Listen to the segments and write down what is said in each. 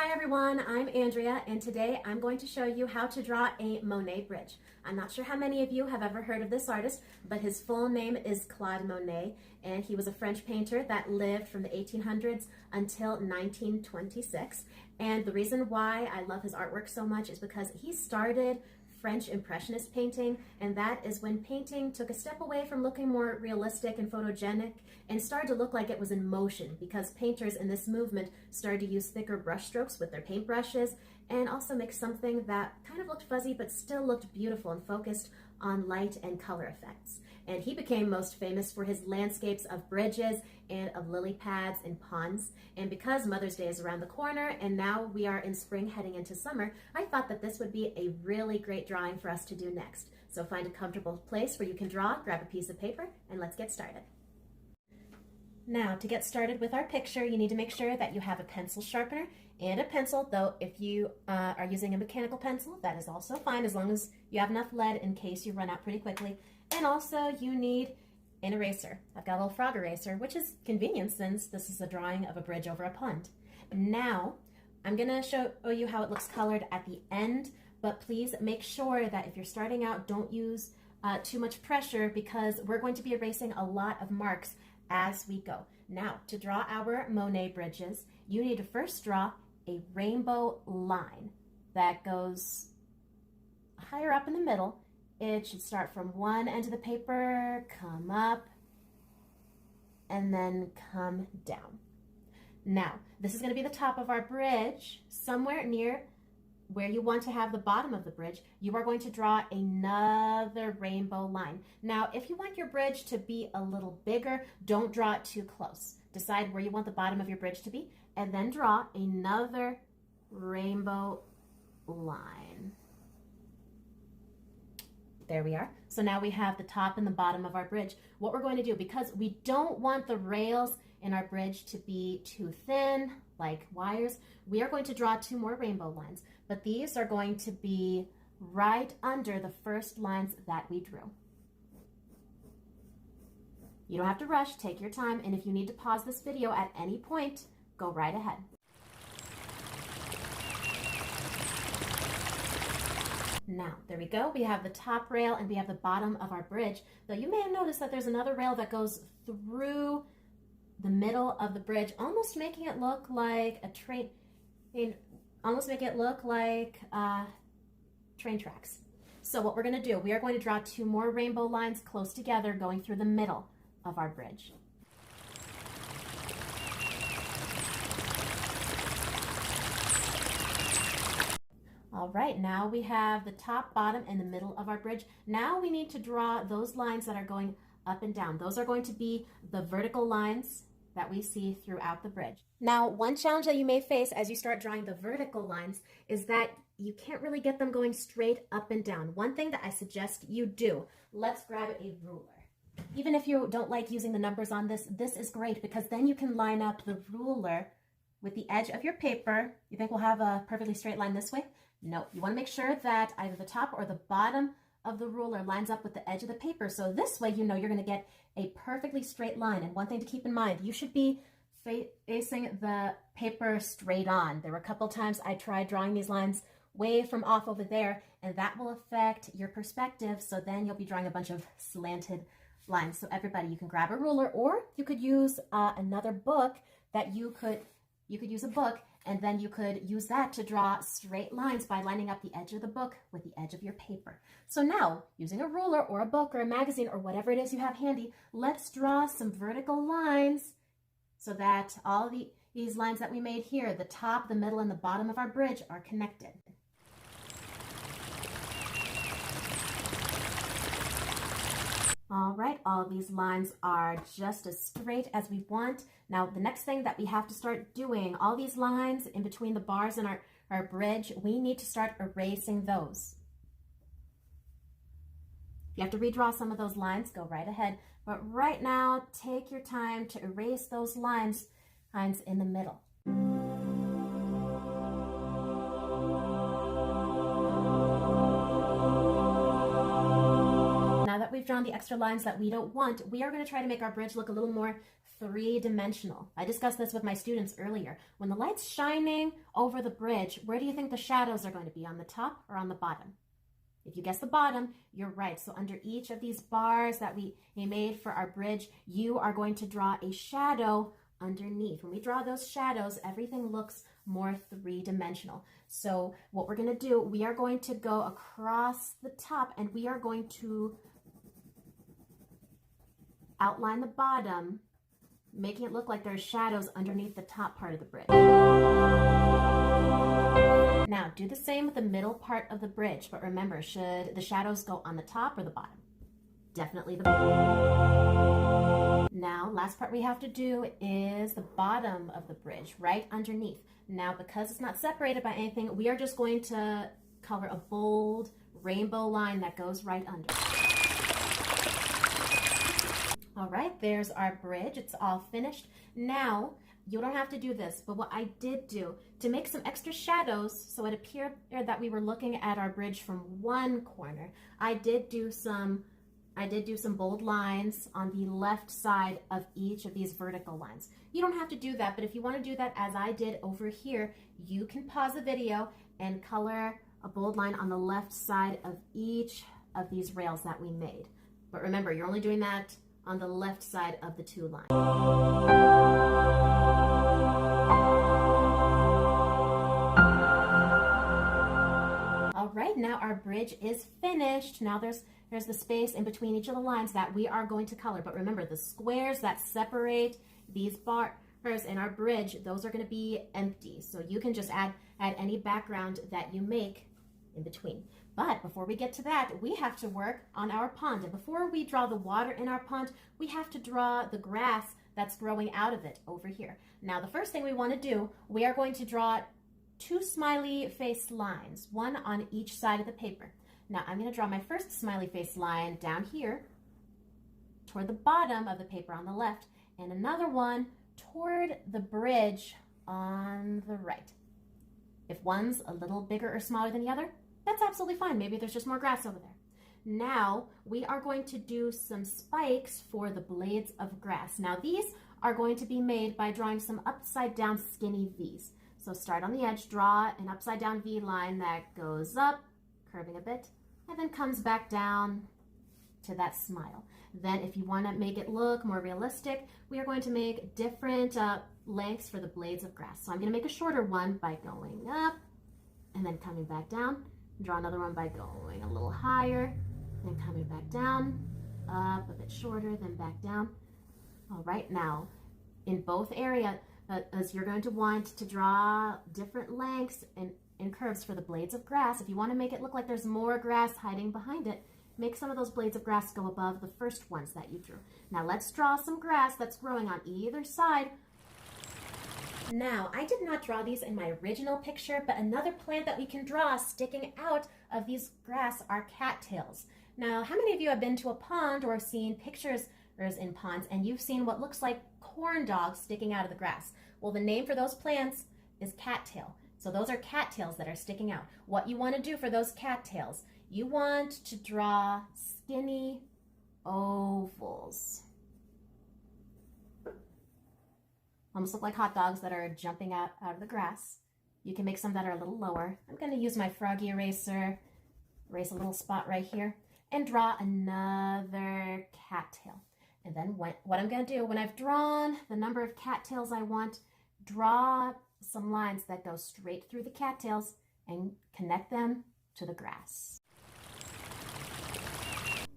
Hi everyone, I'm Andrea and today I'm going to show you how to draw a Monet bridge. I'm not sure how many of you have ever heard of this artist, but his full name is Claude Monet and he was a French painter that lived from the 1800s until 1926. And the reason why I love his artwork so much is because he started French Impressionist painting, and that is when painting took a step away from looking more realistic and photogenic and started to look like it was in motion, because painters in this movement started to use thicker brush strokes with their paintbrushes and also make something that kind of looked fuzzy but still looked beautiful and focused on light and color effects. And he became most famous for his landscapes of bridges and of lily pads and ponds. And because Mother's Day is around the corner and now we are in spring heading into summer, I thought that this would be a really great drawing for us to do next. So find a comfortable place where you can draw, grab a piece of paper, and let's get started. Now, to get started with our picture, you need to make sure that you have a pencil sharpener and a pencil, though if you are using a mechanical pencil, that is also fine as long as you have enough lead in case you run out pretty quickly. And also you need an eraser. I've got a little frog eraser, which is convenient since this is a drawing of a bridge over a pond. Now, I'm gonna show you how it looks colored at the end, but please make sure that if you're starting out, don't use too much pressure because we're going to be erasing a lot of marks as we go. Now, to draw our Monet bridges, you need to first draw a rainbow line that goes higher up in the middle. It should start from one end of the paper, come up, and then come down. Now, this is going to be the top of our bridge. Somewhere near where you want to have the bottom of the bridge, you are going to draw another rainbow line. Now, if you want your bridge to be a little bigger, don't draw it too close. Decide where you want the bottom of your bridge to be, and then draw another rainbow line. There we are. So now we have the top and the bottom of our bridge. What we're going to do, because we don't want the rails in our bridge to be too thin, like wires, we are going to draw two more rainbow lines, but these are going to be right under the first lines that we drew. You don't have to rush, take your time, and if you need to pause this video at any point, go right ahead. Now, there we go. We have the top rail and we have the bottom of our bridge. Though you may have noticed that there's another rail that goes through the middle of the bridge, almost making it look like a train, train tracks. So what we're going to do, we are going to draw two more rainbow lines close together going through the middle of our bridge. All right, now we have the top, bottom, and the middle of our bridge. Now we need to draw those lines that are going up and down. Those are going to be the vertical lines that we see throughout the bridge. Now, one challenge that you may face as you start drawing the vertical lines is that you can't really get them going straight up and down. One thing that I suggest you do, let's grab a ruler. Even if you don't like using the numbers on this, this is great because then you can line up the ruler with the edge of your paper. You think we'll have a perfectly straight line this way? No, you want to make sure that either the top or the bottom of the ruler lines up with the edge of the paper. So this way, you know you're going to get a perfectly straight line. And one thing to keep in mind, you should be facing the paper straight on. There were a couple times I tried drawing these lines way from off over there, and that will affect your perspective. So then you'll be drawing a bunch of slanted lines. So everybody, you can grab a ruler, or you could use another book that you could use a book, and then you could use that to draw straight lines by lining up the edge of the book with the edge of your paper. So now, using a ruler or a book or a magazine or whatever it is you have handy, let's draw some vertical lines so that all these lines that we made here, the top, the middle, and the bottom of our bridge are connected. All right, all of these lines are just as straight as we want. Now, the next thing that we have to start doing, all these lines in between the bars in our bridge, we need to start erasing those. If you have to redraw some of those lines, go right ahead. But right now, take your time to erase those lines in the middle. Now that we've drawn the extra lines that we don't want, we are going to try to make our bridge look a little more three-dimensional. I discussed this with my students earlier. When the light's shining over the bridge, where do you think the shadows are going to be, on the top or on the bottom? If you guess the bottom, you're right. So under each of these bars that we made for our bridge, you are going to draw a shadow underneath. When we draw those shadows, everything looks more three-dimensional. So what we're going to do, we are going to go across the top and we are going to outline the bottom, making it look like there's shadows underneath the top part of the bridge. Now, do the same with the middle part of the bridge, but remember, should the shadows go on the top or the bottom? Definitely the bottom. Now, last part we have to do is the bottom of the bridge, right underneath. Now, because it's not separated by anything, we are just going to color a bold rainbow line that goes right under. All right, there's our bridge. It's all finished. Now, you don't have to do this, but what I did do to make some extra shadows so it appeared that we were looking at our bridge from one corner, I did do some bold lines on the left side of each of these vertical lines. You don't have to do that, but if you want to do that as I did over here, you can pause the video and color a bold line on the left side of each of these rails that we made. But remember, you're only doing that on the left side of the two lines. All right, now our bridge is finished. Now there's the space in between each of the lines that we are going to color. But remember, the squares that separate these bars in our bridge, those are going to be empty. So you can just add any background that you make in between. But before we get to that, we have to work on our pond. And before we draw the water in our pond, we have to draw the grass that's growing out of it over here. Now, the first thing we want to do, we are going to draw two smiley face lines, one on each side of the paper. Now, I'm going to draw my first smiley face line down here toward the bottom of the paper on the left, and another one toward the bridge on the right. If one's a little bigger or smaller than the other, that's absolutely fine. Maybe there's just more grass over there. Now, we are going to do some spikes for the blades of grass. Now, these are going to be made by drawing some upside down skinny V's. So start on the edge, draw an upside down V line that goes up, curving a bit, and then comes back down to that smile. Then if you want to make it look more realistic, we are going to make different lengths for the blades of grass. So I'm going to make a shorter one by going up and then coming back down. Draw another one by going a little higher and coming back down, up a bit shorter, then back down. All right, now in both areas, as you're going to want to draw different lengths and curves for the blades of grass. If you want to make it look like there's more grass hiding behind it, make some of those blades of grass go above the first ones that you drew. Now let's draw some grass that's growing on either side. Now, I did not draw these in my original picture, but another plant that we can draw sticking out of these grass are cattails. Now, how many of you have been to a pond or seen pictures in ponds and you've seen what looks like corn dogs sticking out of the grass? Well, the name for those plants is cattail. So those are cattails that are sticking out. What you want to do for those cattails, you want to draw skinny ovals. Almost look like hot dogs that are jumping out of the grass. You can make some that are a little lower. I'm going to use my froggy eraser, erase a little spot right here, and draw another cattail. And then what I'm going to do, when I've drawn the number of cattails I want, draw some lines that go straight through the cattails and connect them to the grass.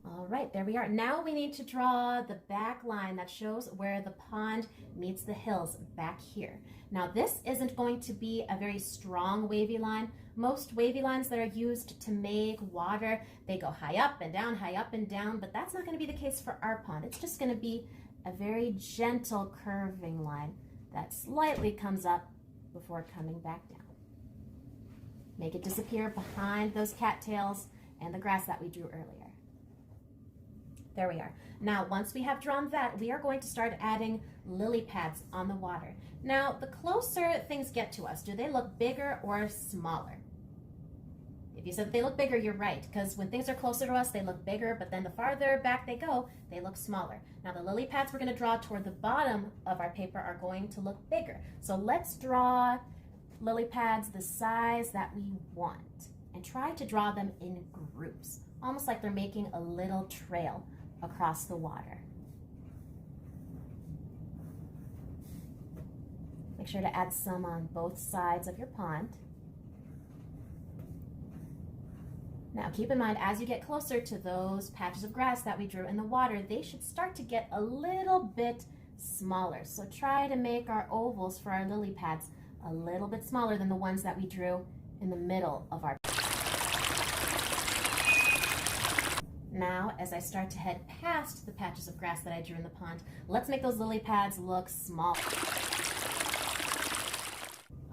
All right, there we are. Now we need to draw the back line that shows where the pond meets the hills back here. Now this isn't going to be a very strong wavy line. Most wavy lines that are used to make water, they go high up and down, but that's not going to be the case for our pond. It's just going to be a very gentle curving line that slightly comes up before coming back down. Make it disappear behind those cattails and the grass that we drew earlier. There we are. Now, once we have drawn that, we are going to start adding lily pads on the water. Now, the closer things get to us, do they look bigger or smaller? If you said that they look bigger, you're right, because when things are closer to us, they look bigger, but then the farther back they go, they look smaller. Now the lily pads we're going to draw toward the bottom of our paper are going to look bigger. So let's draw lily pads the size that we want and try to draw them in groups, almost like they're making a little trail across the water. Make sure to add some on both sides of your pond. Now keep in mind, as you get closer to those patches of grass that we drew in the water, they should start to get a little bit smaller. So try to make our ovals for our lily pads a little bit smaller than the ones that we drew in the middle of our. Now, as I start to head past the patches of grass that I drew in the pond, let's make those lily pads look small.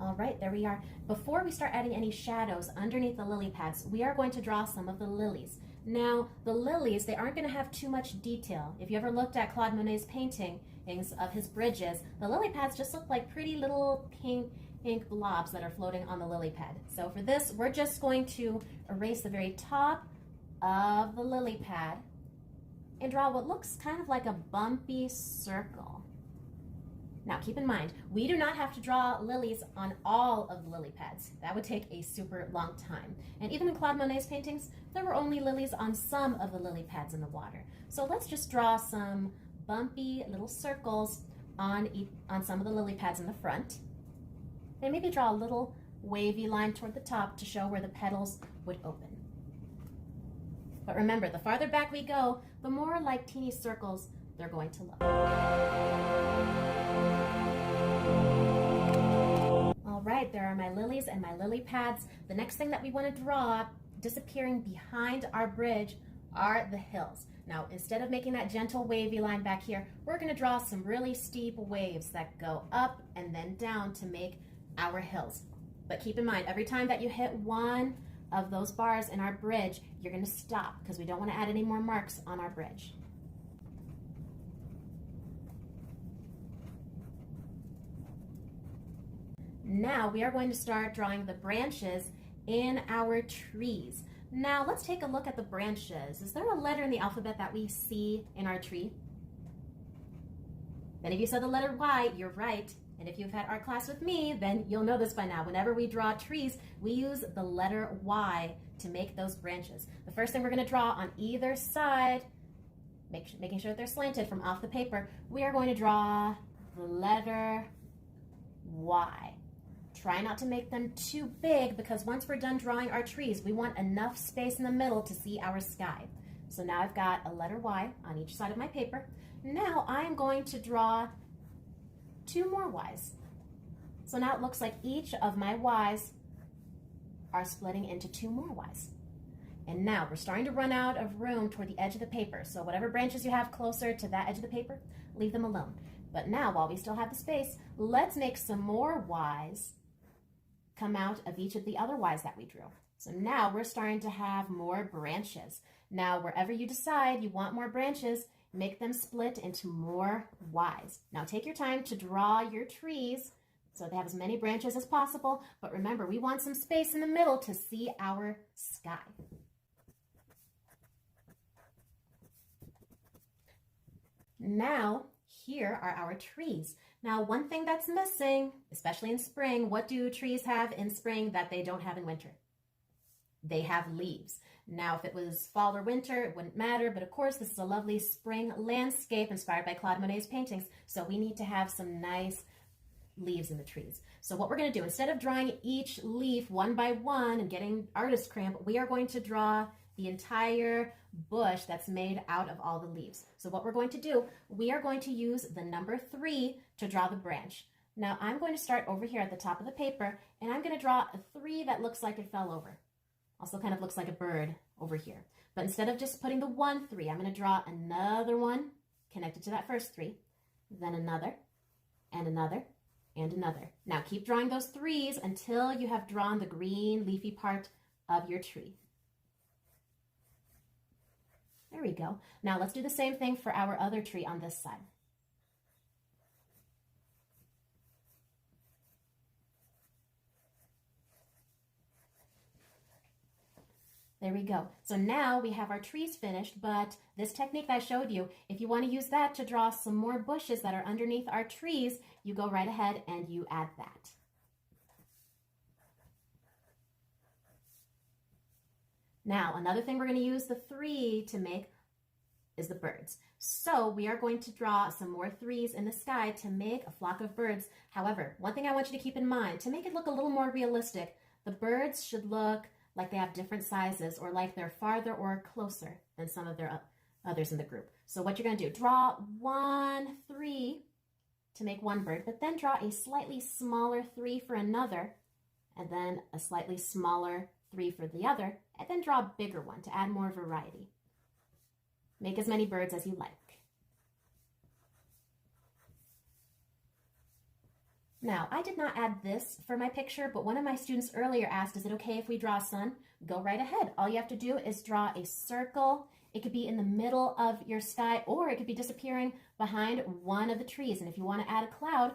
All right, there we are. Before we start adding any shadows underneath the lily pads, we are going to draw some of the lilies. Now, the lilies, they aren't going to have too much detail. If you ever looked at Claude Monet's paintings of his bridges, the lily pads just look like pretty little pink blobs that are floating on the lily pad. So for this, we're just going to erase the very top of the lily pad and draw what looks kind of like a bumpy circle. Now keep in mind, we do not have to draw lilies on all of the lily pads. That would take a super long time. And even in Claude Monet's paintings, there were only lilies on some of the lily pads in the water. So let's just draw some bumpy little circles on some of the lily pads in the front. And maybe draw a little wavy line toward the top to show where the petals would open. But remember, the farther back we go, the more like teeny circles they're going to look. All right, there are my lilies and my lily pads. The next thing that we want to draw, disappearing behind our bridge, are the hills. Now, instead of making that gentle wavy line back here, we're going to draw some really steep waves that go up and then down to make our hills. But keep in mind, every time that you hit one of those bars in our bridge, you're going to stop because we don't want to add any more marks on our bridge. Now we are going to start drawing the branches in our trees. Now let's take a look at the branches. Is there a letter in the alphabet that we see in our tree? Then if you said the letter Y, you're right. And if you've had art class with me, then you'll know this by now. Whenever we draw trees, we use the letter Y to make those branches. The first thing we're going to draw on either side, making sure that they're slanted from off the paper, we are going to draw the letter Y. Try not to make them too big because once we're done drawing our trees, we want enough space in the middle to see our sky. So now I've got a letter Y on each side of my paper. Now I'm going to draw 2 more Ys. So now it looks like each of my Ys are splitting into 2 more Ys. And now we're starting to run out of room toward the edge of the paper. So whatever branches you have closer to that edge of the paper, leave them alone. But now, while we still have the space, let's make some more Ys come out of each of the other Ys that we drew. So now we're starting to have more branches. Now, wherever you decide you want more branches, make them split into more Ys. Now take your time to draw your trees so they have as many branches as possible, but remember, we want some space in the middle to see our sky. Now, here are our trees. Now, one thing that's missing, especially in spring, what do trees have in spring that they don't have in winter? They have leaves. Now, if it was fall or winter, it wouldn't matter, but of course, this is a lovely spring landscape inspired by Claude Monet's paintings, so we need to have some nice leaves in the trees. So what we're going to do, instead of drawing each leaf one by one and getting artist cramp, we are going to draw the entire bush that's made out of all the leaves. So what we're going to do, we are going to use the number 3 to draw the branch. Now I'm going to start over here at the top of the paper, and I'm going to draw a 3 that looks like it fell over. Also kind of looks like a bird over here. But instead of just putting the 1 3, I'm going to draw another one connected to that first 3, then another, and another, and another. Now keep drawing those 3s until you have drawn the green leafy part of your tree. There we go. Now let's do the same thing for our other tree on this side. There we go. So now we have our trees finished, but this technique that I showed you, if you want to use that to draw some more bushes that are underneath our trees, you go right ahead and you add that. Now, another thing we're going to use the 3 to make is the birds. So we are going to draw some more 3s in the sky to make a flock of birds. However, one thing I want you to keep in mind, to make it look a little more realistic, the birds should look like they have different sizes or like they're farther or closer than some of their others in the group. So what you're going to do, draw 1 3 to make one bird, but then draw a slightly smaller 3 for another, and then a slightly smaller 3 for the other, and then draw a bigger one to add more variety. Make as many birds as you like. Now, I did not add this for my picture, but one of my students earlier asked, is it okay if we draw a sun? Go right ahead. All you have to do is draw a circle. It could be in the middle of your sky, or it could be disappearing behind one of the trees. And if you want to add a cloud,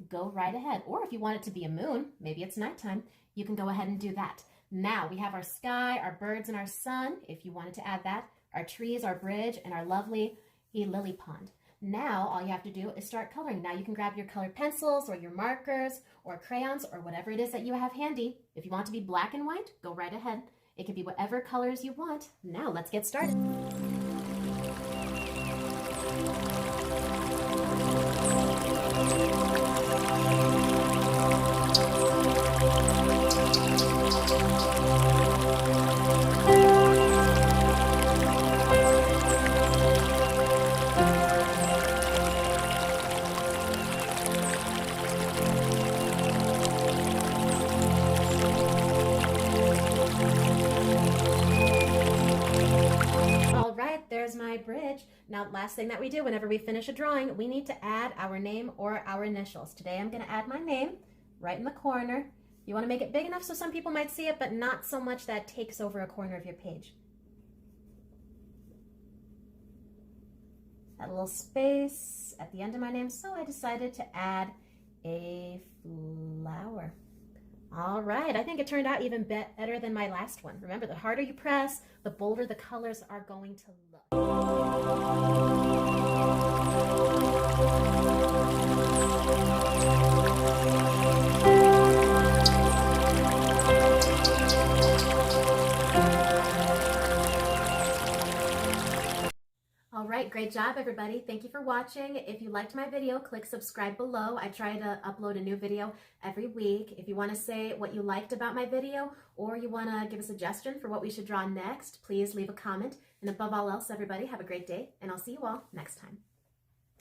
go right ahead. Or if you want it to be a moon, maybe it's nighttime, you can go ahead and do that. Now we have our sky, our birds, and our sun, if you wanted to add that, our trees, our bridge, and our lovely lily pond. Now, all you have to do is start coloring. Now you can grab your colored pencils or your markers or crayons or whatever it is that you have handy. If you want it to be black and white, go right ahead. It can be whatever colors you want. Now let's get started. There's my bridge. Now, last thing that we do whenever we finish a drawing, we need to add our name or our initials. Today, I'm going to add my name right in the corner. You want to make it big enough so some people might see it, but not so much that takes over a corner of your page. Add a little space at the end of my name, so I decided to add a flower. All right, I think it turned out even better than my last one. Remember, the harder you press, the bolder the colors are going to look. All right, great job, everybody. Thank you for watching. If you liked my video, click subscribe below. I try to upload a new video every week. If you want to say what you liked about my video, or you want to give a suggestion for what we should draw next, please leave a comment. And above all else, everybody, have a great day, and I'll see you all next time.